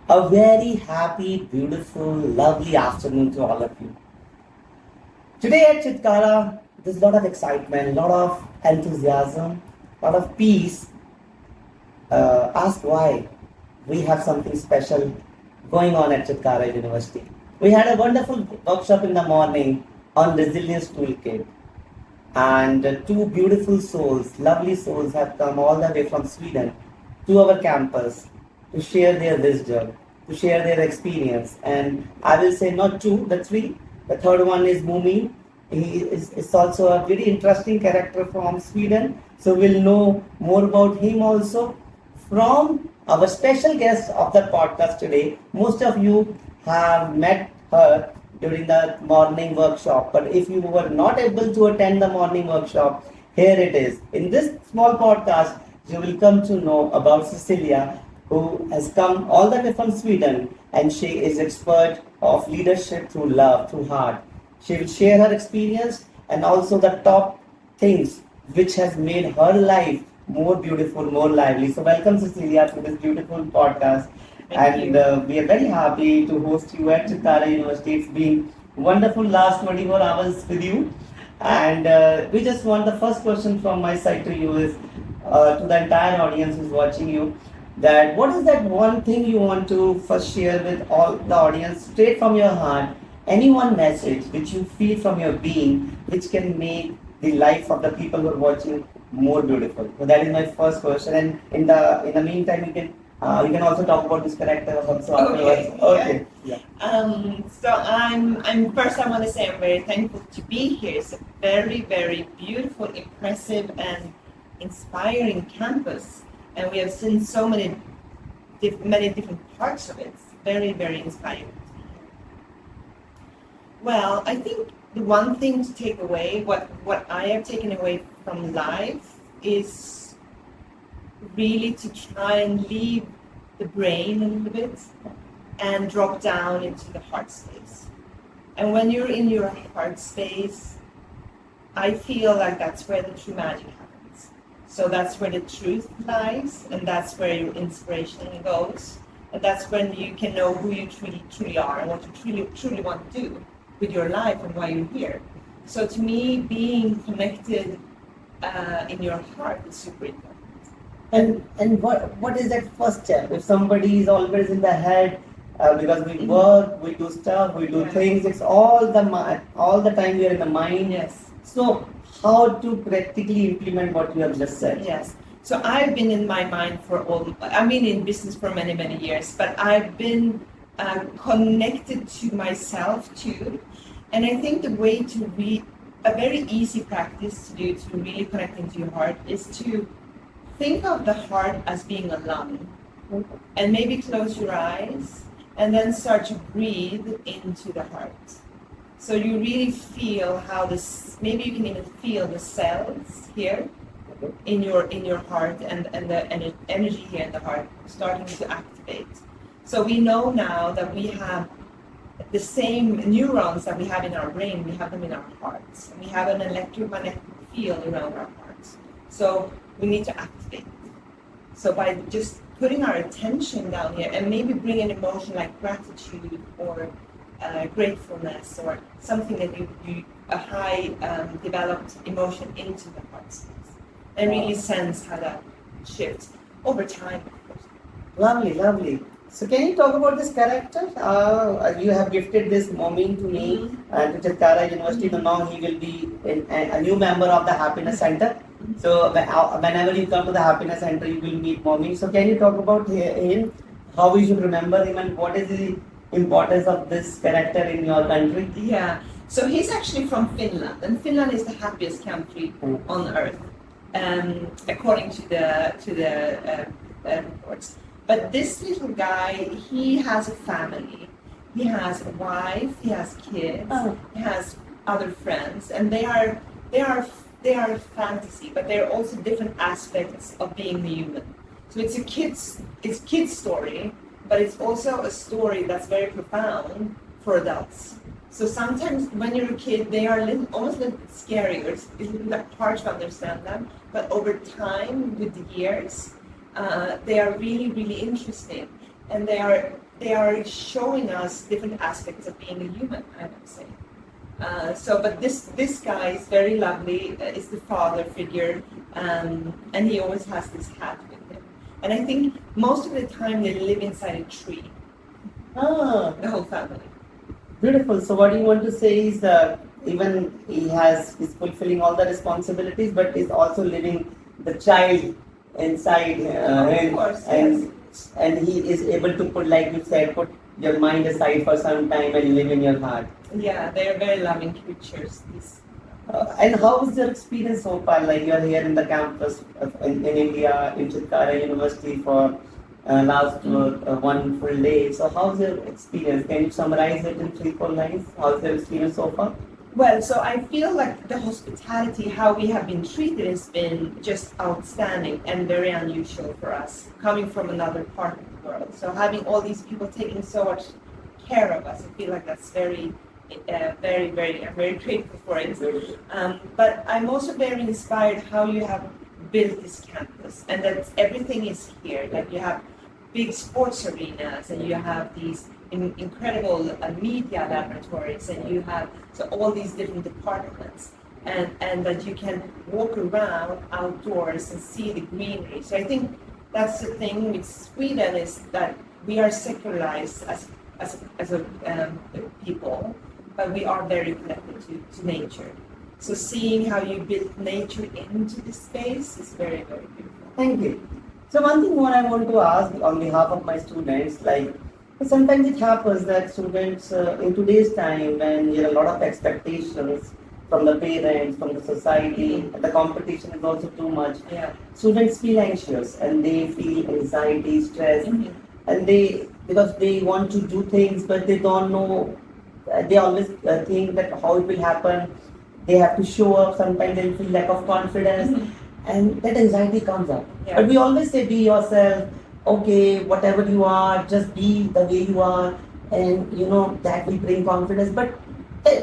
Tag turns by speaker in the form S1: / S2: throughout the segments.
S1: A very happy, beautiful, lovely afternoon to all of you. Today at Chitkara, there's a lot of excitement, a lot of enthusiasm, a lot of peace. Ask why. We have something special going on at Chitkara University. We had a wonderful workshop in the morning on resilience toolkit, and two beautiful souls, lovely souls, have come all the way from Sweden to our campus to share their wisdom, to share their experience. And I will say not two, the three. The third one is Mumi. Is also a very interesting character from Sweden. So we'll know more about him also from our special guest of the podcast today. Most of you have met her during the morning workshop, but if you were not able to attend the morning workshop, here it is. In this small podcast, you will come to know about Cecilia, who has come all the way from Sweden, and she is expert of leadership through love, through heart. She will share her experience and also the top things which has made her life more beautiful, more lively. So welcome Cecilia to this beautiful podcast. And we are very happy to host you at Chittara University. It's been wonderful last 24 hours with you. And we just want the first question from my side to you is to the entire audience who's watching you, that what is that one thing you want to first share with all the audience straight from your heart, any one message which you feel from your being which can make the life of the people who are watching more beautiful. So that is my first question, and in the meantime you can also talk about this character also afterwards. Okay. Yeah.
S2: So I'm first. I want to say I'm very thankful to be here. It's a very beautiful, impressive, and inspiring campus, and we have seen so many different parts of it. It's very inspiring. Well, I think the one thing to take away, what I have taken away from life, is really to try and leave the brain a little bit and drop down into the heart space. And when you're in your heart space, I feel like that's where the true magic happens. So that's where the truth lies, and that's where your inspiration goes, and that's when you can know who you truly are and what you truly want to do with your life and why you're here. So to me, being connected in your heart is super important.
S1: And what is that first step? If somebody is always in the head, because we work, we do stuff, we do things. It's all the time we are in the mind.
S2: Yes.
S1: So how to practically implement what you have just said?
S2: Yes. So I've been in my mind I've been in business for many years, but I've been connected to myself too. And I think the way to a very easy practice to do to really connect into your heart is to think of the heart as being a lung, and maybe close your eyes and then start to breathe into the heart. So you really feel how maybe you can even feel the cells here in your heart, and the energy here in the heart starting to activate. So we know now that we have the same neurons that we have in our brain, we have them in our hearts. And we have an electromagnetic field around our hearts. So we need to activate. So by just putting our attention down here and maybe bring an emotion like gratitude or gratefulness or something that a high developed emotion into the heart space, and really sense how that shifts over time, of course.
S1: Lovely. So can you talk about this character? You have gifted this moment to me and to Chitkara University. So now he will be a new member of the Happiness Center. So whenever you come to the Happiness Center, you will meet Mommy. So can you talk about him, how we should remember him, and what is the importance of this character in your country?
S2: Yeah. So he's actually from Finland, and Finland is the happiest country on earth, according to the reports. But this little guy, he has a family. He has a wife. He has kids. He has other friends, and they are fantasy, but they're also different aspects of being a human. So it's a kid's story, but it's also a story that's very profound for adults. So sometimes when you're a kid, they are almost a little bit scary, or it's a little bit hard to understand them. But over time, with the years, they are really interesting, and they are they are showing us different aspects of being a human, I would say. But this guy is very lovely. Is the father figure, and he always has this hat with him. And I think most of the time they live inside a tree,
S1: Ah,
S2: the whole family.
S1: beautiful. So what you want to say is even he's fulfilling all the responsibilities, but he's also living the child inside
S2: Of
S1: him,
S2: course,
S1: and he is able to put, like you said, put your mind aside for some time and live in your heart.
S2: Yeah, they're very loving creatures.
S1: And how was your experience so far? Like you're here in the campus in India, in Chitkara University for last one full day. So how's your experience? Can you summarize it in 3 4 lines? How's your experience so far?
S2: Well, so I feel like the hospitality, how we have been treated, has been just outstanding and very unusual for us, coming from another part of the world. So having all these people taking so much care of us, I feel like that's I'm very grateful for it. But I'm also very inspired how you have built this campus, and that everything is here. Like you have big sports arenas, and you have these incredible media laboratories, and you have all these different departments, and that you can walk around outdoors and see the greenery. So I think that's the thing with Sweden, is that we are secularized as a people, but we are very connected to nature. So seeing how you build nature into this space is very, very beautiful.
S1: Thank you. So one thing more I want to ask on behalf of my students, like sometimes it happens that students in today's time, when there are a lot of expectations from the parents, from the society, and the competition is also too much.
S2: Yeah.
S1: Students feel anxious and they feel anxiety, stress, and because they want to do things but they don't know. They always think that how it will happen. They have to show up. Sometimes they feel lack of confidence, and that anxiety comes up.
S2: Yeah.
S1: But we always say, be yourself. Okay, whatever you are, just be the way you are, and that will bring confidence. But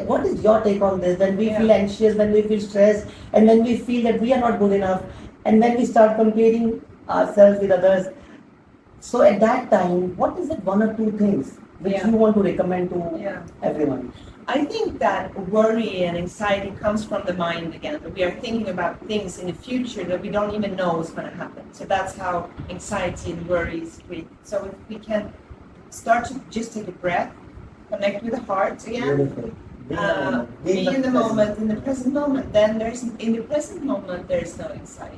S1: what is your take on this? When we feel anxious, when we feel stressed, and when we feel that we are not good enough, and when we start comparing ourselves with others, so at that time, what is it one or two things which you want to recommend to everyone?
S2: I think that worry and anxiety comes from the mind again. That we are thinking about things in the future that we don't even know is going to happen. So that's how anxiety and worry is created. So if we can start to just take a breath, connect with the heart again,
S1: Beautiful.
S2: be in the moment, in the present moment, then in the present moment there's no anxiety.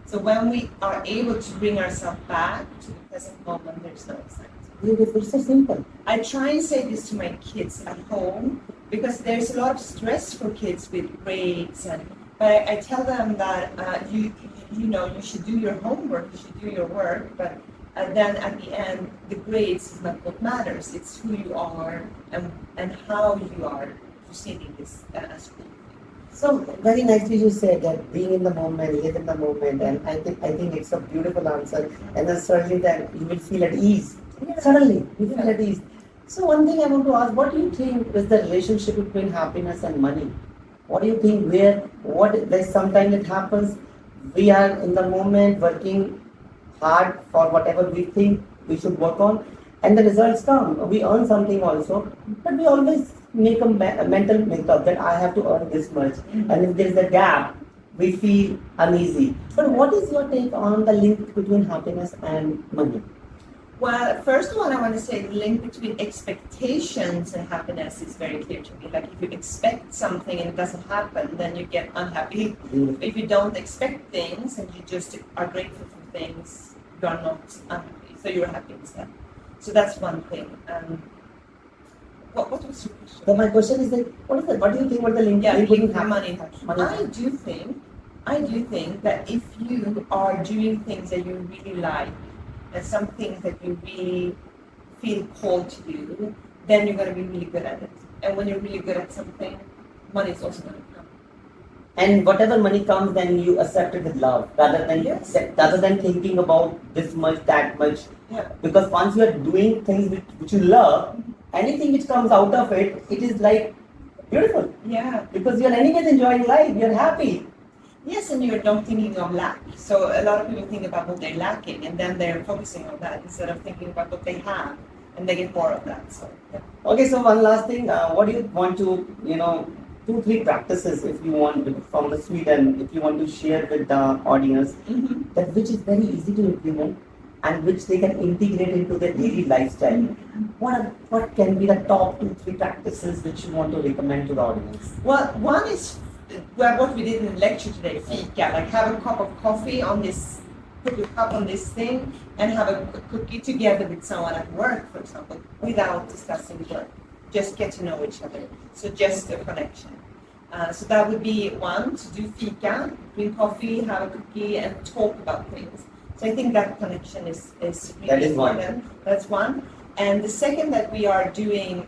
S2: So when we are able to bring ourselves back to the present moment, there's no anxiety.
S1: Beautiful, so simple.
S2: I try and say this to my kids at home because there's a lot of stress for kids with grades, but I tell them that you should do your homework, you should do your work, but then at the end the grades is not what matters. It's who you are and how you are proceeding this school.
S1: So very nicely you said that being in the moment, live in the moment, and I think it's a beautiful answer, and then certainly that you will feel at ease. Suddenly, you feel at ease. So one thing I want to ask, what do you think is the relationship between happiness and money? What do you think? There's sometimes it happens, we are in the moment working hard for whatever we think we should work on, and the results come. We earn something also, but we always make a mental makeup that I have to earn this much. And if there's a gap, we feel uneasy. But what is your take on the link between happiness and money?
S2: Well, first one I want to say the link between expectations and happiness is very clear to me. Like if you expect something and it doesn't happen, then you get unhappy. If you don't expect things and you just are grateful for things, you are not unhappy. So you're happy instead. So that's one thing. What was your question?
S1: So my question is that what do you think about the link between
S2: money and happiness? I do think that if you are doing things that you really like, and some things that you really feel called to do, then you're going to be really good at it. And when you're really good at something, money is also going to come.
S1: And whatever money comes, then you accept it with love, rather than thinking about this much, that much.
S2: Yeah.
S1: Because once you are doing things which you love, anything which comes out of it, it is like beautiful.
S2: Yeah.
S1: Because you are anyways enjoying life, you're happy.
S2: Yes, and you're not thinking of lack. So a lot of people think about what they're lacking, and then they're focusing on that instead of thinking about what they have. and they get more of that. So yeah.
S1: Okay, so one last thing. What do you want to, 2, 3 practices if you want from the Sweden, if you want to share with the audience, that which is very easy to implement and which they can integrate into their daily lifestyle. What can be the top 2, 3 practices which you want to recommend to the audience?
S2: Well, one is what we did in the lecture today, fika, like have a cup of coffee on this, put your cup on this thing, and have a cookie together with someone at work, for example, without discussing work. Just get to know each other. So just a connection. So that would be one, to do fika, drink coffee, have a cookie, and talk about things. So I think that connection is really
S1: That is
S2: important.
S1: one.
S2: That's one. And the second that we are doing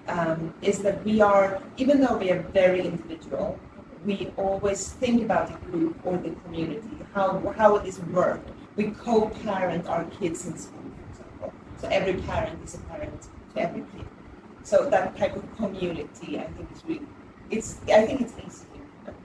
S2: is that we are, even though we are very individual, we always think about the group or the community. How will this work? We co-parent our kids in school, for example. So every parent is a parent to every kid. So that type of community, I think, is really, I think it's easy to implement.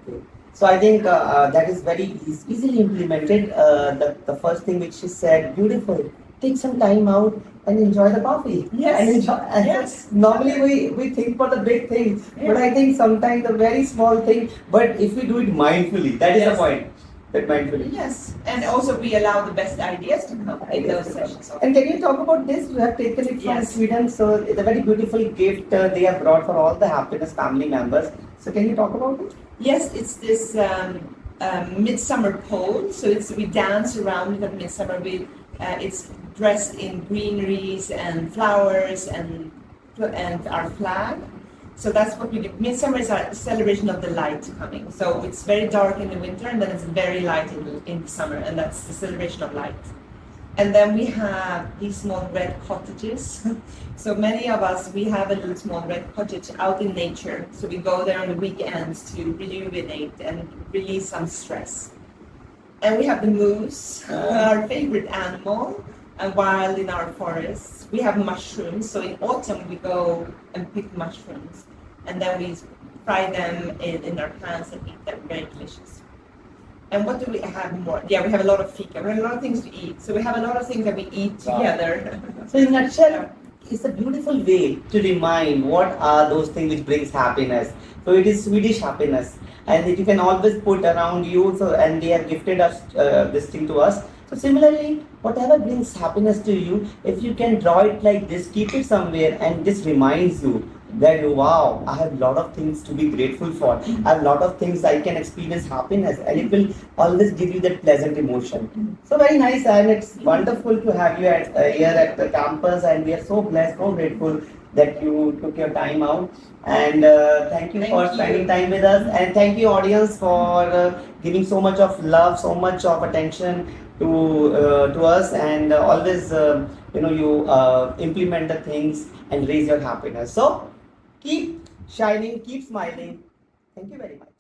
S1: Okay. So I think that is very easily implemented. The first thing which she said, beautiful. Take some time out and enjoy the coffee.
S2: Yes.
S1: And enjoy.
S2: Yes.
S1: Normally we think for the big things, but I think sometimes the very small thing. But if we do it mindfully, that is the point. That mindfully.
S2: Yes, and also we allow the best ideas to come in those sessions.
S1: And can you talk about this? You have taken it from Sweden, so it's a very beautiful gift they have brought for all the happiness family members. So can you talk about it?
S2: Yes, it's this midsummer pole. So we dance around it at midsummer. It's dressed in greeneries and flowers and our flag. So that's what we do. Midsummer is our celebration of the light coming. So it's very dark in the winter, and then it's very light in the summer, and that's the celebration of light. And then we have these small red cottages. So many of us, we have a little small red cottage out in nature. So we go there on the weekends to rejuvenate and release some stress. And we have the moose, our favorite animal, and wild in our forests. We have mushrooms. So in autumn, we go and pick mushrooms. And then we fry them in our pans and eat them. Very delicious. And what do we have more? Yeah, we have a lot of fika. We have a lot of things to eat. So we have a lot of things that we eat together.
S1: So in a nutshell, it's a beautiful way to remind what are those things which brings happiness. So it is Swedish happiness, and that you can always put around you. So and they have gifted us this thing to us. So similarly, whatever brings happiness to you, if you can draw it like this, keep it somewhere, and this reminds you that wow, I have a lot of things to be grateful for. I have a lot of things I can experience happiness, and it will always give you that pleasant emotion. So very nice, and it's wonderful to have you here at the campus, and we are so blessed, so grateful that you took your time out. And thank you for spending time with us, and thank you audience for giving so much of love, so much of attention to us, and always you implement the things and raise your happiness. So keep shining, keep smiling. Thank you very much.